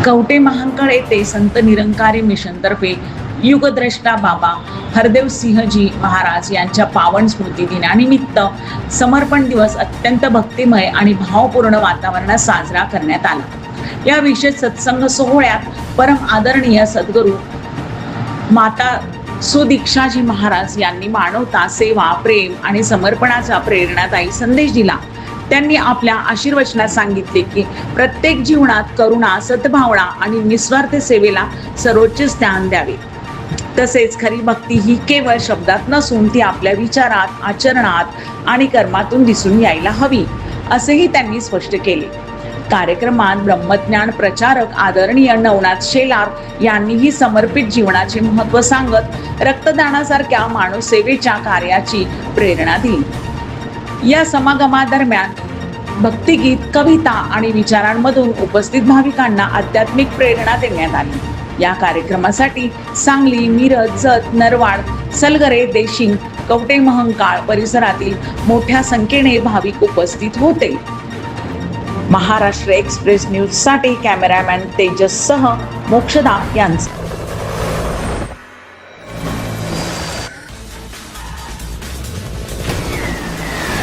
कवठे महांकाळ येथे संत निरंकारी मिशनतर्फे युगद्रष्टा बाबा हरदेव सिंहजी महाराज यांच्या पावन स्मृती दिनानिमित्त समर्पण दिवस अत्यंत भक्तिमय आणि भावपूर्ण वातावरणात साजरा करण्यात आला। या विशेष सत्संग सोहळ्यात परम आदरणीय सद्गुरू माता सुदीक्षाजी महाराज यांनी मानवता, सेवा, प्रेम आणि समर्पणाचा प्रेरणादायी संदेश दिला। त्यांनी आपल्या आशीर्वचनात सांगितले की प्रत्येक जीवनात करुणा, सद्भावना आणि निस्वार्थ सेवेला सर्वोच्च स्थान द्यावे। तसेच खरी भक्ती ही केवळ शब्दात नसून ती आपल्या विचारात, आचरणात आणि कर्मातून दिसून यायला हवी, असेही त्यांनी स्पष्ट केले। कार्यक्रमात ब्रह्मज्ञान प्रचारक आदरणीय नवनाथ शेलार यांनीही समर्पित जीवनाचे महत्त्व सांगत रक्तदानासारख्या मानव सेवेच्या कार्याची प्रेरणा दिली। या समागमादरम्यान भक्तिगीत, कविता आणि विचारांमधून उपस्थित भाविकांना आध्यात्मिक प्रेरणा देण्यात आली। या कार्यक्रमासाठी सांगली, मिरज, जत, नरवाड, सलगरे, देशिंग, कवठे महांकाळ परिसरातील मोठ्या संख्येने भाविक उपस्थित होते। महाराष्ट्र एक्सप्रेस न्यूज साठी कॅमेरामॅन तेजस सह मोक्षदा यांचं